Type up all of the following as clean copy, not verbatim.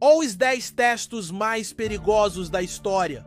Ou os 10 textos mais perigosos da história.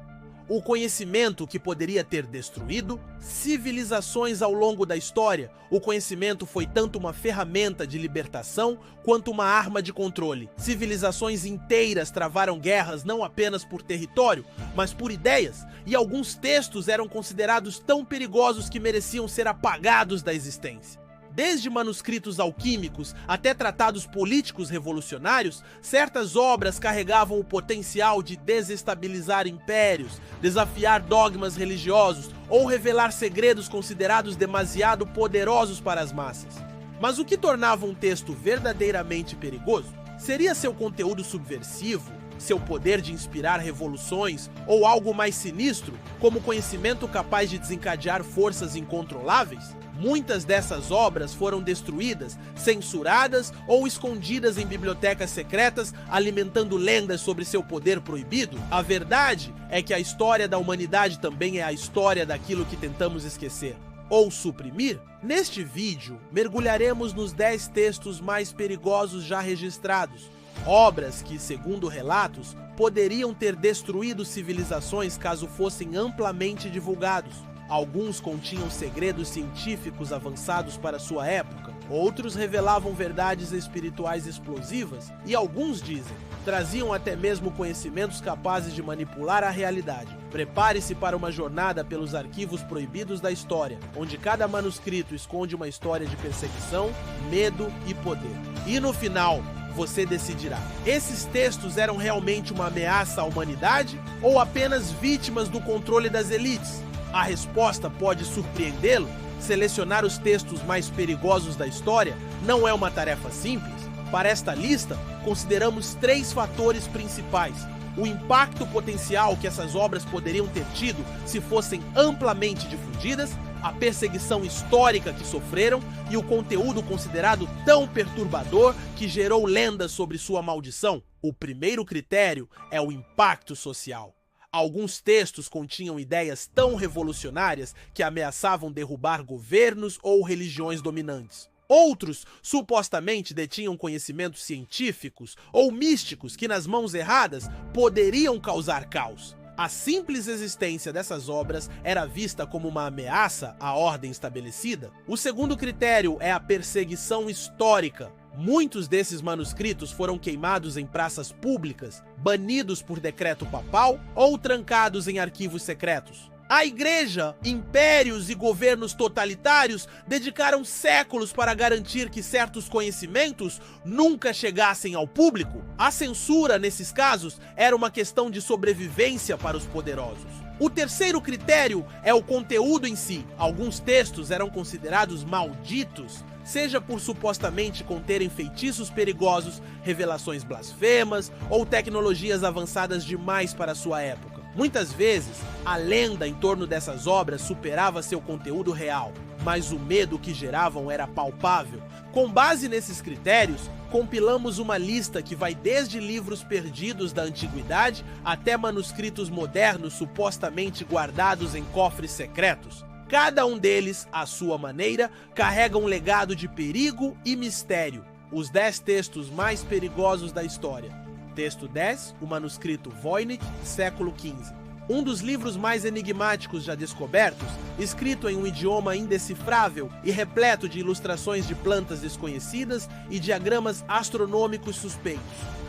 O conhecimento que poderia ter destruído civilizações ao longo da história. O conhecimento foi tanto uma ferramenta de libertação quanto uma arma de controle. Civilizações inteiras travaram guerras não apenas por território, mas por ideias, e alguns textos eram considerados tão perigosos que mereciam ser apagados da existência. Desde manuscritos alquímicos até tratados políticos revolucionários, certas obras carregavam o potencial de desestabilizar impérios, desafiar dogmas religiosos ou revelar segredos considerados demasiado poderosos para as massas. Mas o que tornava um texto verdadeiramente perigoso? Seria seu conteúdo subversivo, seu poder de inspirar revoluções ou algo mais sinistro, como conhecimento capaz de desencadear forças incontroláveis? Muitas dessas obras foram destruídas, censuradas ou escondidas em bibliotecas secretas, alimentando lendas sobre seu poder proibido. A verdade é que a história da humanidade também é a história daquilo que tentamos esquecer ou suprimir. Neste vídeo, mergulharemos nos 10 textos mais perigosos já registrados. Obras que, segundo relatos, poderiam ter destruído civilizações caso fossem amplamente divulgados. Alguns continham segredos científicos avançados para sua época, outros revelavam verdades espirituais explosivas e alguns dizem, traziam até mesmo conhecimentos capazes de manipular a realidade. Prepare-se para uma jornada pelos arquivos proibidos da história, onde cada manuscrito esconde uma história de perseguição, medo e poder. E no final, você decidirá. Esses textos eram realmente uma ameaça à humanidade ou apenas vítimas do controle das elites? A resposta pode surpreendê-lo. Selecionar os textos mais perigosos da história não é uma tarefa simples. Para esta lista, consideramos 3 fatores principais: o impacto potencial que essas obras poderiam ter tido se fossem amplamente difundidas, a perseguição histórica que sofreram e o conteúdo considerado tão perturbador que gerou lendas sobre sua maldição. O primeiro critério é o impacto social. Alguns textos continham ideias tão revolucionárias que ameaçavam derrubar governos ou religiões dominantes. Outros, supostamente, detinham conhecimentos científicos ou místicos que, nas mãos erradas, poderiam causar caos. A simples existência dessas obras era vista como uma ameaça à ordem estabelecida. O segundo critério é a perseguição histórica. Muitos desses manuscritos foram queimados em praças públicas, banidos por decreto papal ou trancados em arquivos secretos. A igreja, impérios e governos totalitários dedicaram séculos para garantir que certos conhecimentos nunca chegassem ao público. A censura, nesses casos, era uma questão de sobrevivência para os poderosos. O terceiro critério é o conteúdo em si. Alguns textos eram considerados malditos, seja por supostamente conterem feitiços perigosos, revelações blasfemas ou tecnologias avançadas demais para sua época. Muitas vezes, a lenda em torno dessas obras superava seu conteúdo real, mas o medo que geravam era palpável. Com base nesses critérios, compilamos uma lista que vai desde livros perdidos da antiguidade até manuscritos modernos supostamente guardados em cofres secretos. Cada um deles, à sua maneira, carrega um legado de perigo e mistério. Os 10 textos mais perigosos da história. Texto 10, o manuscrito Voynich, século XV. Um dos livros mais enigmáticos já descobertos, escrito em um idioma indecifrável e repleto de ilustrações de plantas desconhecidas e diagramas astronômicos suspeitos.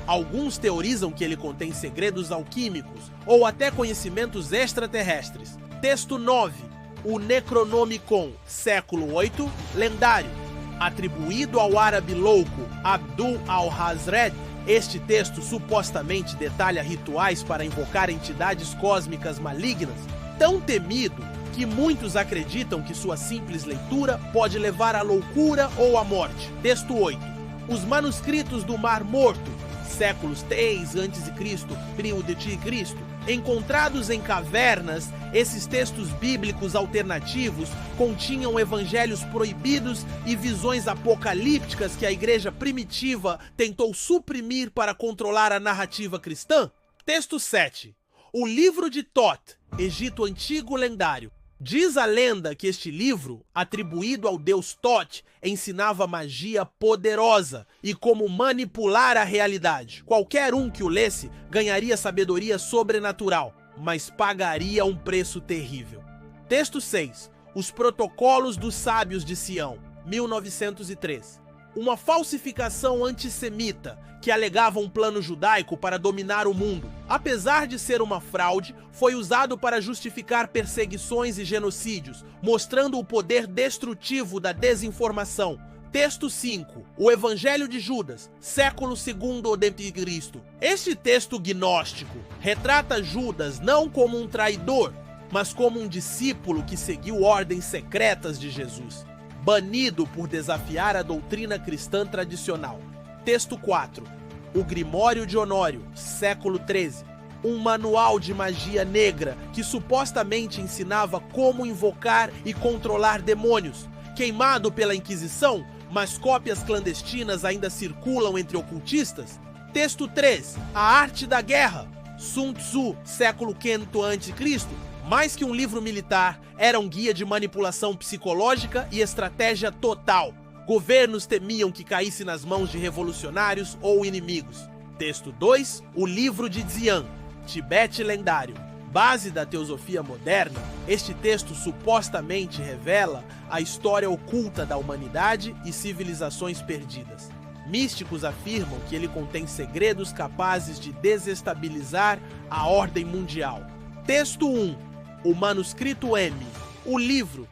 Alguns teorizam que ele contém segredos alquímicos ou até conhecimentos extraterrestres. Texto 9, o Necronomicon, século VIII, lendário. Atribuído ao árabe louco Abdul al-Hazred, este texto supostamente detalha rituais para invocar entidades cósmicas malignas, tão temido que muitos acreditam que sua simples leitura pode levar à loucura ou à morte. Texto 8. Os manuscritos do Mar Morto, séculos 3 a.C., período de Cristo. Encontrados em cavernas, esses textos bíblicos alternativos continham evangelhos proibidos e visões apocalípticas que a igreja primitiva tentou suprimir para controlar a narrativa cristã. Texto 7. O livro de Thoth, Egito Antigo lendário. Diz a lenda que este livro, atribuído ao deus Thoth, ensinava magia poderosa e como manipular a realidade. Qualquer um que o lesse ganharia sabedoria sobrenatural, mas pagaria um preço terrível. Texto 6. Os Protocolos dos Sábios de Sião, 1903. Uma falsificação antissemita que alegava um plano judaico para dominar o mundo. Apesar de ser uma fraude, foi usado para justificar perseguições e genocídios, mostrando o poder destrutivo da desinformação. Texto 5. O Evangelho de Judas, século II d.C. Este texto gnóstico retrata Judas não como um traidor, mas como um discípulo que seguiu ordens secretas de Jesus, banido por desafiar a doutrina cristã tradicional. Texto 4. O Grimório de Honório, século XIII. Um manual de magia negra que supostamente ensinava como invocar e controlar demônios. Queimado pela Inquisição, mas cópias clandestinas ainda circulam entre ocultistas. Texto 3. A Arte da Guerra. Sun Tzu, século V a.C. Mais que um livro militar, era um guia de manipulação psicológica e estratégia total. Governos temiam que caísse nas mãos de revolucionários ou inimigos. Texto 2. O Livro de Xian, Tibete Lendário. Base da teosofia moderna, este texto supostamente revela a história oculta da humanidade e civilizações perdidas. Místicos afirmam que ele contém segredos capazes de desestabilizar a ordem mundial. Texto 1. O Manuscrito M, o livro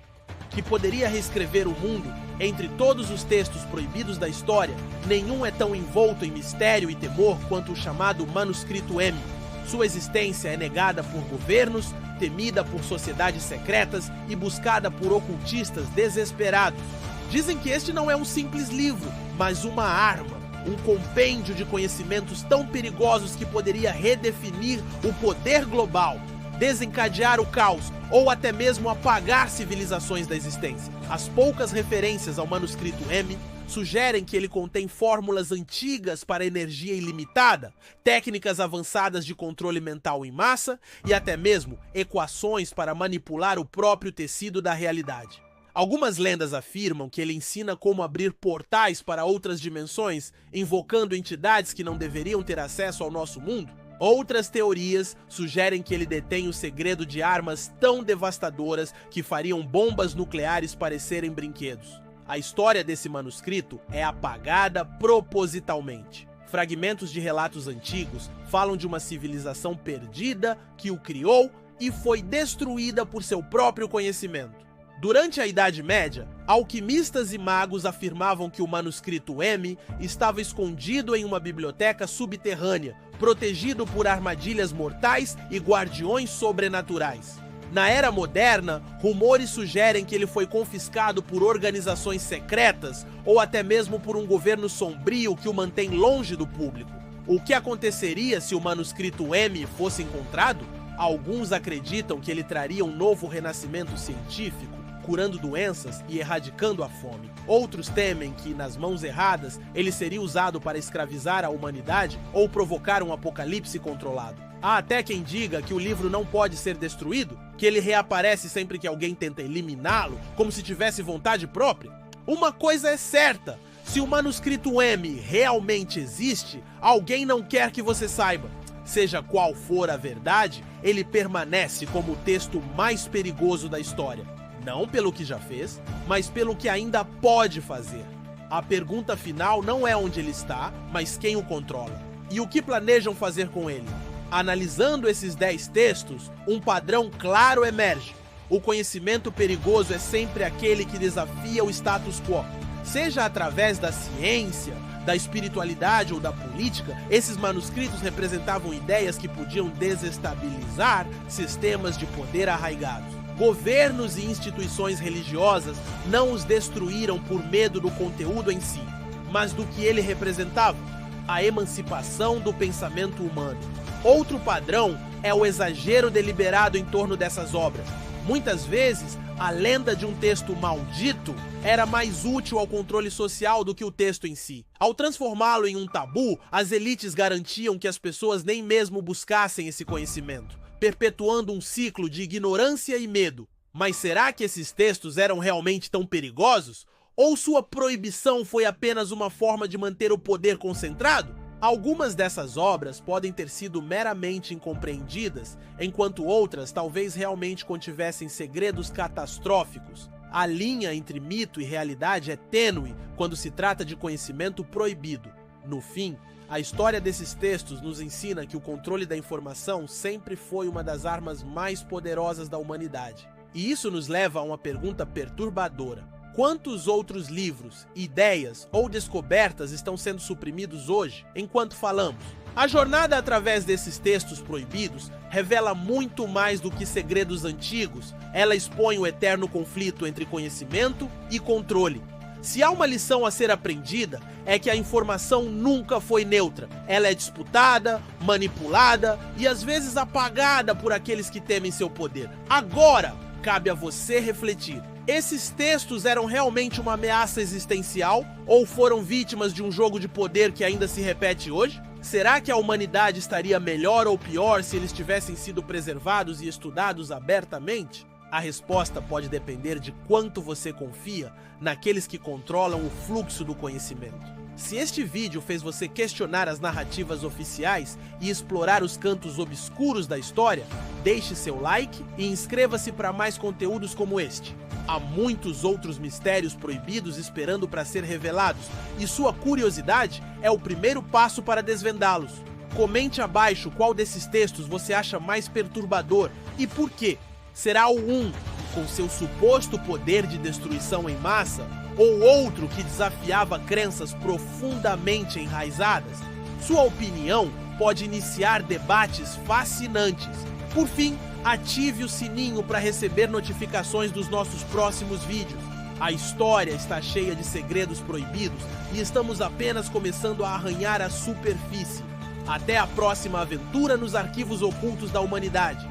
que poderia reescrever o mundo. Entre todos os textos proibidos da história, nenhum é tão envolto em mistério e temor quanto o chamado Manuscrito M. Sua existência é negada por governos, temida por sociedades secretas e buscada por ocultistas desesperados. Dizem que este não é um simples livro, mas uma arma, um compêndio de conhecimentos tão perigosos que poderia redefinir o poder global, desencadear o caos ou até mesmo apagar civilizações da existência. As poucas referências ao Manuscrito M sugerem que ele contém fórmulas antigas para energia ilimitada, técnicas avançadas de controle mental em massa e até mesmo equações para manipular o próprio tecido da realidade. Algumas lendas afirmam que ele ensina como abrir portais para outras dimensões, invocando entidades que não deveriam ter acesso ao nosso mundo. Outras teorias sugerem que ele detém o segredo de armas tão devastadoras que fariam bombas nucleares parecerem brinquedos. A história desse manuscrito é apagada propositalmente. Fragmentos de relatos antigos falam de uma civilização perdida que o criou e foi destruída por seu próprio conhecimento. Durante a Idade Média, alquimistas e magos afirmavam que o Manuscrito M estava escondido em uma biblioteca subterrânea, protegido por armadilhas mortais e guardiões sobrenaturais. Na era moderna, rumores sugerem que ele foi confiscado por organizações secretas ou até mesmo por um governo sombrio que o mantém longe do público. O que aconteceria se o Manuscrito M fosse encontrado? Alguns acreditam que ele traria um novo renascimento científico, curando doenças e erradicando a fome. Outros temem que, nas mãos erradas, ele seria usado para escravizar a humanidade ou provocar um apocalipse controlado. Há até quem diga que o livro não pode ser destruído, que ele reaparece sempre que alguém tenta eliminá-lo, como se tivesse vontade própria. Uma coisa é certa: se o Manuscrito M realmente existe, alguém não quer que você saiba. Seja qual for a verdade, ele permanece como o texto mais perigoso da história. Não pelo que já fez, mas pelo que ainda pode fazer. A pergunta final não é onde ele está, mas quem o controla. E o que planejam fazer com ele? Analisando esses 10 textos, um padrão claro emerge. O conhecimento perigoso é sempre aquele que desafia o status quo. Seja através da ciência, da espiritualidade ou da política, esses manuscritos representavam ideias que podiam desestabilizar sistemas de poder arraigados. Governos e instituições religiosas não os destruíram por medo do conteúdo em si, mas do que ele representava, a emancipação do pensamento humano. Outro padrão é o exagero deliberado em torno dessas obras. Muitas vezes, a lenda de um texto maldito era mais útil ao controle social do que o texto em si. Ao transformá-lo em um tabu, as elites garantiam que as pessoas nem mesmo buscassem esse conhecimento, perpetuando um ciclo de ignorância e medo. Mas será que esses textos eram realmente tão perigosos? Ou sua proibição foi apenas uma forma de manter o poder concentrado? Algumas dessas obras podem ter sido meramente incompreendidas, enquanto outras talvez realmente contivessem segredos catastróficos. A linha entre mito e realidade é tênue quando se trata de conhecimento proibido. No fim, a história desses textos nos ensina que o controle da informação sempre foi uma das armas mais poderosas da humanidade. E isso nos leva a uma pergunta perturbadora. Quantos outros livros, ideias ou descobertas estão sendo suprimidos hoje, enquanto falamos? A jornada através desses textos proibidos revela muito mais do que segredos antigos. Ela expõe o eterno conflito entre conhecimento e controle. Se há uma lição a ser aprendida, é que a informação nunca foi neutra. Ela é disputada, manipulada e às vezes apagada por aqueles que temem seu poder. Agora, cabe a você refletir. Esses textos eram realmente uma ameaça existencial ou foram vítimas de um jogo de poder que ainda se repete hoje? Será que a humanidade estaria melhor ou pior se eles tivessem sido preservados e estudados abertamente? A resposta pode depender de quanto você confia naqueles que controlam o fluxo do conhecimento. Se este vídeo fez você questionar as narrativas oficiais e explorar os cantos obscuros da história, deixe seu like e inscreva-se para mais conteúdos como este. Há muitos outros mistérios proibidos esperando para ser revelados, e sua curiosidade é o primeiro passo para desvendá-los. Comente abaixo qual desses textos você acha mais perturbador e por quê. Será o um, com seu suposto poder de destruição em massa, ou outro que desafiava crenças profundamente enraizadas? Sua opinião pode iniciar debates fascinantes. Por fim, ative o sininho para receber notificações dos nossos próximos vídeos. A história está cheia de segredos proibidos e estamos apenas começando a arranhar a superfície. Até a próxima aventura nos arquivos ocultos da humanidade.